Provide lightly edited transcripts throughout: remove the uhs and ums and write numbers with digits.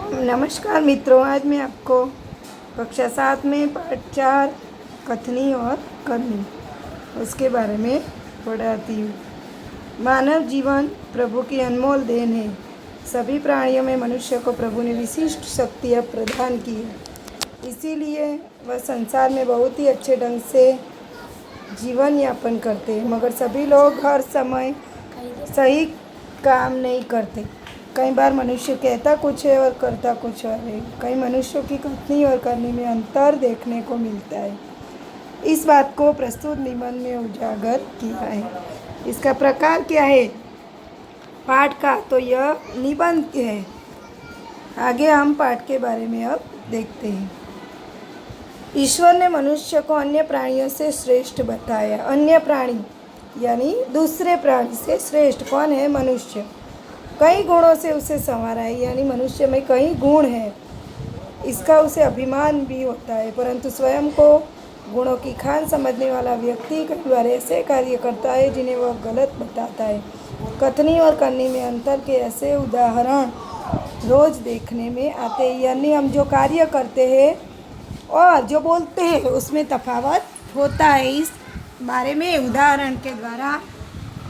नमस्कार मित्रों, आज मैं आपको कक्षा 7 में पाठ 4 कथनी और करनी उसके बारे में पढ़ाती हूँ। मानव जीवन प्रभु की अनमोल देन है। सभी प्राणियों में मनुष्य को प्रभु ने विशिष्ट शक्तियाँ प्रदान की है, इसीलिए वह संसार में बहुत ही अच्छे ढंग से जीवन यापन करते हैं। मगर सभी लोग हर समय सही काम नहीं करते। कई बार मनुष्य कहता कुछ है और करता कुछ और है। कई मनुष्यों की कथनी और करनी में अंतर देखने को मिलता है। इस बात को प्रस्तुत निबंध में उजागर किया है। इसका प्रकार क्या है पाठ का, तो यह निबंध है। आगे हम पाठ के बारे में अब देखते हैं। ईश्वर ने मनुष्य को अन्य प्राणियों से श्रेष्ठ बताया। अन्य प्राणी यानी दूसरे प्राणी से श्रेष्ठ कौन है? मनुष्य। कई गुणों से उसे संवारा है, यानी मनुष्य में कई गुण हैं। इसका उसे अभिमान भी होता है, परंतु स्वयं को गुणों की खान समझने वाला व्यक्ति कई बार ऐसे कार्य करता है जिन्हें वह गलत बताता है। कथनी और करनी में अंतर के ऐसे उदाहरण रोज देखने में आते हैं, यानी हम जो कार्य करते हैं और जो बोलते हैं उसमें तफावत होता है। इस बारे में उदाहरण के द्वारा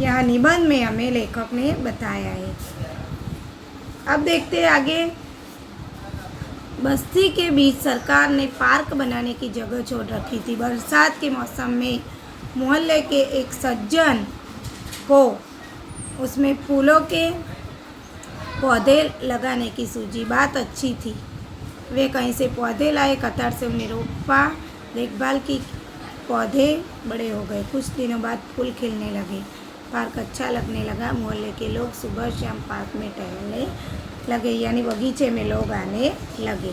यहाँ निबंध में हमें लेखक ने बताया है। अब देखते हैं आगे। बस्ती के बीच सरकार ने पार्क बनाने की जगह छोड़ रखी थी। बरसात के मौसम में मोहल्ले के एक सज्जन को उसमें फूलों के पौधे लगाने की सूझी। बात अच्छी थी। वे कहीं से पौधे लाए, कतार से उन्हें रोपा, देखभाल की, पौधे बड़े हो गए। कुछ दिनों बाद फूल खिलने लगे, पार्क अच्छा लगने लगा। मोहल्ले के लोग सुबह शाम पार्क में टहलने लगे, यानी बगीचे में लोग आने लगे।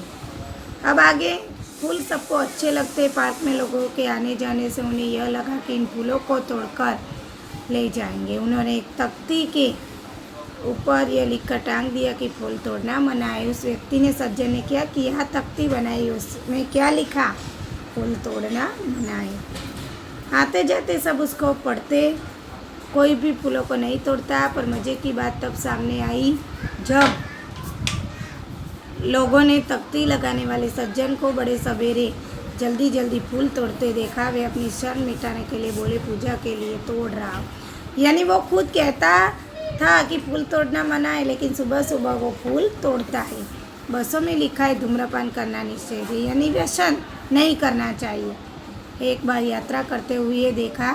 अब आगे फूल सबको अच्छे लगते। पार्क में लोगों के आने जाने से उन्हें यह लगा कि इन फूलों को तोड़कर ले जाएंगे। उन्होंने एक तख्ती के ऊपर यह लिखकर टांग दिया कि फूल तोड़ना मना है। उस व्यक्ति ने, सज्जन ने क्या किया, तख्ती बनाई। उसमें क्या लिखा? फूल तोड़ना मना है। आते जाते सब उसको पढ़ते। कोई भी फूलों को नहीं तोड़ता। पर मज़े की बात तब सामने आई जब लोगों ने तख्ती लगाने वाले सज्जन को बड़े सवेरे जल्दी जल्दी फूल तोड़ते देखा। वे अपनी शर्म मिटाने के लिए बोले, पूजा के लिए तोड़ रहा हो। यानी वो खुद कहता था कि फूल तोड़ना मना है, लेकिन सुबह सुबह वो फूल तोड़ता है। बसों में लिखा है धूम्रपान करना निषेध है, यानी व्यसन नहीं करना चाहिए। एक बार यात्रा करते हुए देखा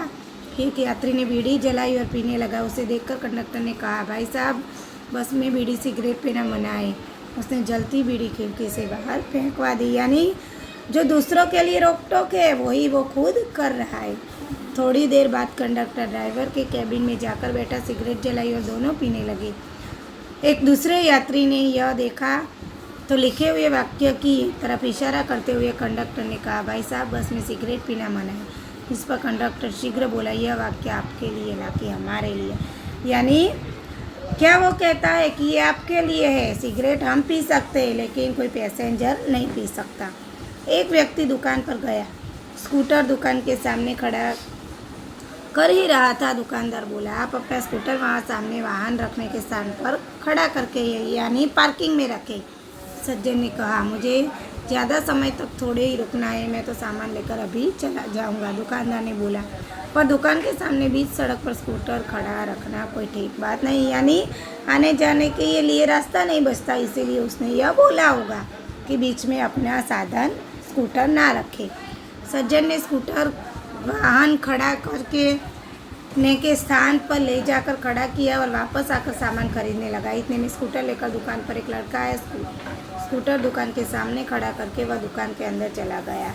कि एक यात्री ने बीड़ी जलाई और पीने लगा। उसे देखकर कंडक्टर ने कहा, भाई साहब, बस में बीड़ी सिगरेट पीना मना है। उसने जलती बीड़ी खिड़की से बाहर फेंकवा दी। यानी जो दूसरों के लिए रोक टोक है वही वो खुद कर रहा है। थोड़ी देर बाद कंडक्टर ड्राइवर के कैबिन में जाकर बैठा, सिगरेट जलाई और दोनों पीने लगे। एक दूसरे यात्री ने यह देखा तो लिखे हुए वाक्य की तरफ इशारा करते हुए कंडक्टर ने कहा, भाई साहब, बस में सिगरेट पीना मना है। इस पर कंडक्टर शीघ्र बोला, यह वाक्य आपके लिए ना कि हमारे लिए। यानी क्या वो कहता है कि ये आपके लिए है, सिगरेट हम पी सकते हैं लेकिन कोई पैसेंजर नहीं पी सकता। एक व्यक्ति दुकान पर गया। स्कूटर दुकान के सामने खड़ा कर ही रहा था। दुकानदार बोला, आप अपना स्कूटर वहाँ सामने वाहन रखने के स्थान पर खड़ा करके यानी पार्किंग में रखें। सज्जन ने कहा, मुझे ज़्यादा समय तक थोड़े ही रुकना है, मैं तो सामान लेकर अभी चला जाऊंगा। दुकानदार ने बोला, पर दुकान के सामने बीच सड़क पर स्कूटर खड़ा रखना कोई ठीक बात नहीं, यानी आने जाने के लिए रास्ता नहीं बचता, इसीलिए उसने यह बोला होगा कि बीच में अपना साधन स्कूटर ना रखे। सज्जन ने स्कूटर वाहन खड़ा करके ने के स्थान पर ले जाकर खड़ा किया और वापस आकर सामान खरीदने लगा। इतने में स्कूटर लेकर दुकान पर एक लड़का आया। स्कूटर दुकान के सामने खड़ा करके वह दुकान के अंदर चला गया।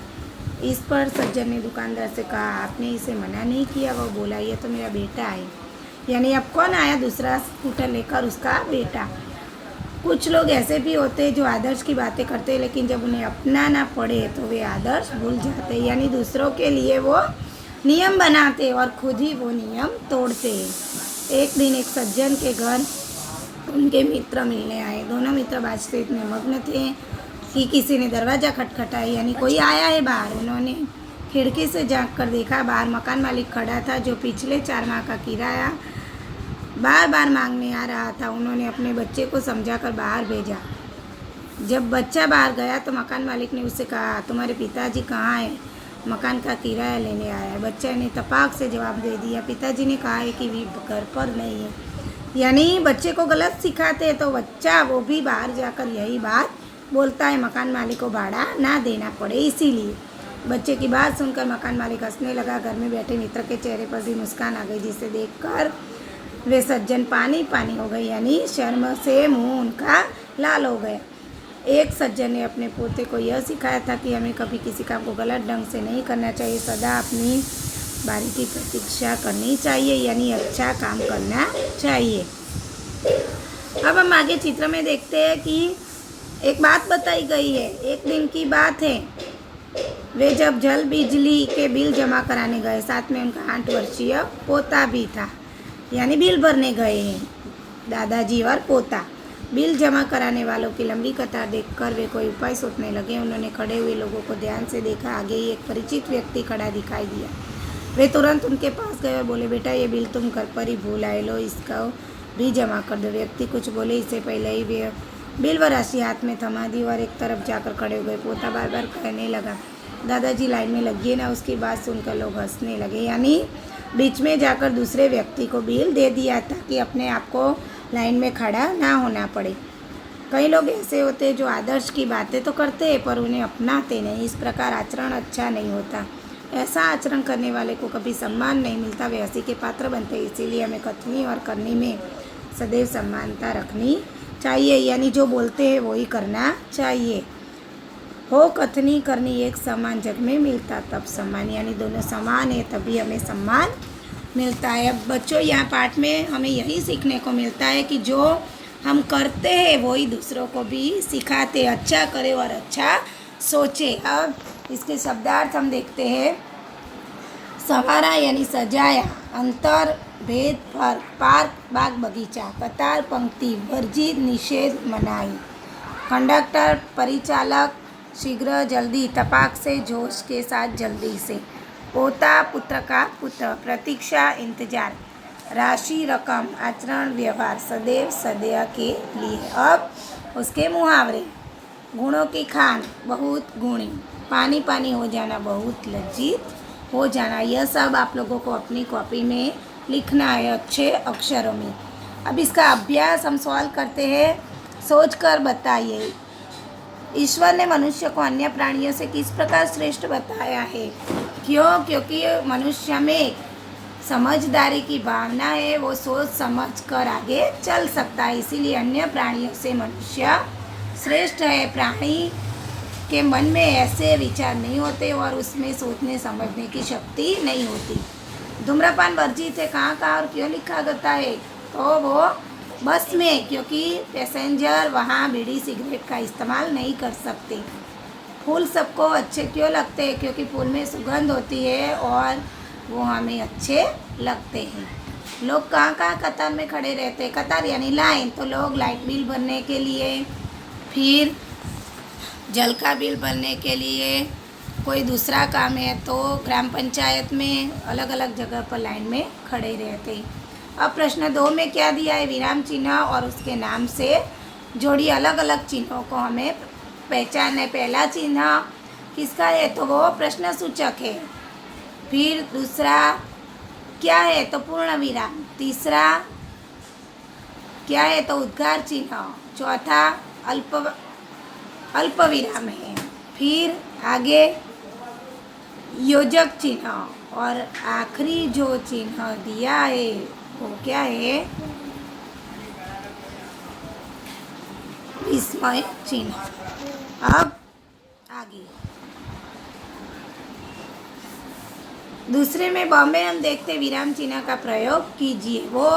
इस पर सज्जन ने दुकानदार से कहा, आपने इसे मना नहीं किया? वह बोला, ये तो मेरा बेटा है। यानी अब कौन आया दूसरा स्कूटर लेकर? उसका बेटा। कुछ लोग ऐसे भी होते हैं जो आदर्श की बातें करते हैं, लेकिन जब उन्हें अपना ना पड़े तो वे आदर्श भूल जाते हैं। यानी दूसरों के लिए वो नियम बनाते और खुद ही वो नियम तोड़ते हैं। एक दिन एक सज्जन के घर उनके मित्र मिलने आए। दोनों मित्र बातचीत में मग्न थे कि किसी ने दरवाज़ा खटखटाया, यानी कोई आया है बाहर। उन्होंने खिड़की से झांक कर देखा। बाहर मकान मालिक खड़ा था, जो पिछले 4 माह का किराया बार बार मांगने आ रहा था। उन्होंने अपने बच्चे को समझाकर बाहर भेजा। जब बच्चा बाहर गया तो मकान मालिक ने उससे कहा, तुम्हारे पिताजी कहाँ हैं? मकान का किराया लेने आया है। बच्चे ने तपाक से जवाब दे दिया, पिताजी ने कहा है कि वे घर पर नहीं है। यानी बच्चे को गलत सिखाते हैं तो बच्चा वो भी बाहर जाकर यही बात बोलता है, मकान मालिक को भाड़ा ना देना पड़े इसीलिए। बच्चे की बात सुनकर मकान मालिक हंसने लगा। घर में बैठे मित्र के चेहरे पर भी मुस्कान आ गई, जिसे देखकर वे सज्जन पानी पानी हो गए, यानी शर्म से मुंह उनका लाल हो गया। एक सज्जन ने अपने पोते को यह सिखाया था कि हमें कभी किसी काम को गलत ढंग से नहीं करना चाहिए, सदा अपनी बारी की प्रतीक्षा करनी चाहिए, यानी अच्छा काम करना चाहिए। अब हम आगे चित्र में देखते हैं कि एक बात बताई गई है। एक दिन की बात है, वे जब जल बिजली के बिल जमा कराने गए, साथ में उनका 8 वर्षीय पोता भी था, यानी बिल भरने गए हैं दादाजी और पोता। बिल जमा कराने वालों की लंबी कतार देखकर वे कोई उपाय सोचने लगे। उन्होंने खड़े हुए लोगों को ध्यान से देखा। आगे ही एक परिचित व्यक्ति खड़ा दिखाई दिया। वे तुरंत उनके पास गए और बोले, बेटा ये बिल तुम घर पर ही भूल आए, लो इसका भी जमा कर दो। व्यक्ति कुछ बोले इससे पहले ही वे बिल व राशि हाथ में थमा दी और एक तरफ जाकर खड़े हो गए। पोता बार बार कहने लगा, दादाजी लाइन में लगिए ना। उसकी बात सुनकर लोग हंसने लगे, यानी बीच में जाकर दूसरे व्यक्ति को बिल दे दिया ताकि अपने आप को लाइन में खड़ा ना होना पड़े। कई लोग ऐसे होते हैं जो आदर्श की बातें तो करते हैं पर उन्हें अपनाते नहीं। इस प्रकार आचरण अच्छा नहीं होता। ऐसा आचरण करने वाले को कभी सम्मान नहीं मिलता, वे हंसी के पात्र बनते हैं। इसीलिए हमें कथनी और करनी में सदैव समानता रखनी चाहिए, यानी जो बोलते हैं वही करना चाहिए। हो कथनी करनी एक समान, जग में मिलता तब सम्मान, यानी दोनों समान है तभी हमें सम्मान मिलता है। अब बच्चों यहाँ पाठ में हमें यही सीखने को मिलता है कि जो हम करते हैं वही दूसरों को भी सिखाते, अच्छा करे और अच्छा सोचे। अब इसके शब्दार्थ हम देखते हैं। संवारा यानी सजाया, अंतर भेद फर्क, पार्क बाग बगीचा, कतार पंक्ति, वर्जित निषेध मनाही, कंडक्टर परिचालक, शीघ्र जल्दी, तपाक से जोश के साथ जल्दी से, पोता पुत्र का पुत्र, प्रतीक्षा इंतजार, राशि रकम, आचरण व्यवहार, सदैव सदैव के लिए। अब उसके मुहावरे, गुणों की खान बहुत गुणी, पानी पानी हो जाना, बहुत लज्जित हो जाना। यह सब आप लोगों को अपनी कॉपी में लिखना है अच्छे अक्षरों में। अब इसका अभ्यास हम सवाल करते हैं। सोच कर बताइए, ईश्वर ने मनुष्य को अन्य प्राणियों से किस प्रकार श्रेष्ठ बताया है? क्यों? क्योंकि मनुष्य में समझदारी की भावना है, वो सोच समझ कर आगे चल सकता है, इसीलिए अन्य प्राणियों से मनुष्य श्रेष्ठ है। प्राणी के मन में ऐसे विचार नहीं होते और उसमें सोचने समझने की शक्ति नहीं होती। धूम्रपान वर्जित है, कहाँ कहाँ और क्यों लिखा जाता है? तो वो बस में, क्योंकि पैसेंजर वहाँ बीड़ी सिगरेट का इस्तेमाल नहीं कर सकते। फूल सबको अच्छे क्यों लगते हैं? क्योंकि फूल में सुगंध होती है और वो हमें अच्छे लगते हैं। लोग कहाँ कहाँ कतार में खड़े रहते हैं? कतार यानी लाइन, तो लोग लाइट बिल भरने के लिए, फिर जल का बिल भरने के लिए, कोई दूसरा काम है तो ग्राम पंचायत में अलग अलग जगह पर लाइन में खड़े रहते हैं। अब प्रश्न 2 में क्या दिया है? विराम चिन्ह और उसके नाम से जोड़िए। अलग अलग चिन्हों को हमें पहचानना। पहला चिन्ह किसका है? तो वो प्रश्न सूचक है। फिर दूसरा क्या है? तो पूर्ण विराम। तीसरा क्या है? तो उद्गार चिन्ह। चौथा अल्प विराम है। फिर आगे योजक चिन्ह और आखिरी जो चिन्ह दिया है वो क्या है? विस्मय चिन्ह। अब आगे दूसरे में बॉम्बे हम देखते विराम चिन्ह का प्रयोग कीजिए। वो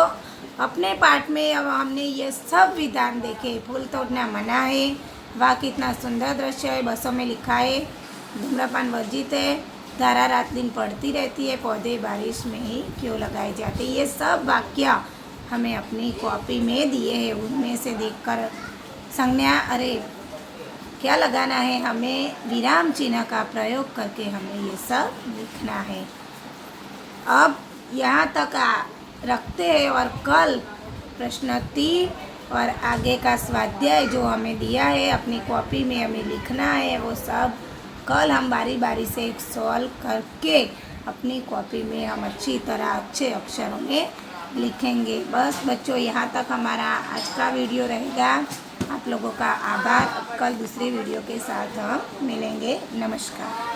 अपने पाठ में अब हमने ये सब विधान देखे। फूल तोड़ना मना है, वाह कितना सुंदर दृश्य है, बसों में लिखा है, धूम्रपान वर्जित है, धारा रात दिन पड़ती रहती है, पौधे बारिश में ही क्यों लगाए जाते। ये सब वाक्य हमें अपनी कॉपी में दिए हैं। उनमें से देखकर संज्ञा अरे क्या लगाना है, हमें विराम चिन्ह का प्रयोग करके हमें ये सब लिखना है। अब यहाँ तक रखते हैं और कल प्रश्न 3 और आगे का स्वाध्याय जो हमें दिया है अपनी कॉपी में हमें लिखना है, वो सब कल हम बारी बारी से सॉल्व करके अपनी कॉपी में हम अच्छी तरह अच्छे अक्षरों में लिखेंगे। बस बच्चों, यहाँ तक हमारा आज का वीडियो रहेगा। आप लोगों का आभार। कल दूसरे वीडियो के साथ हम मिलेंगे। नमस्कार।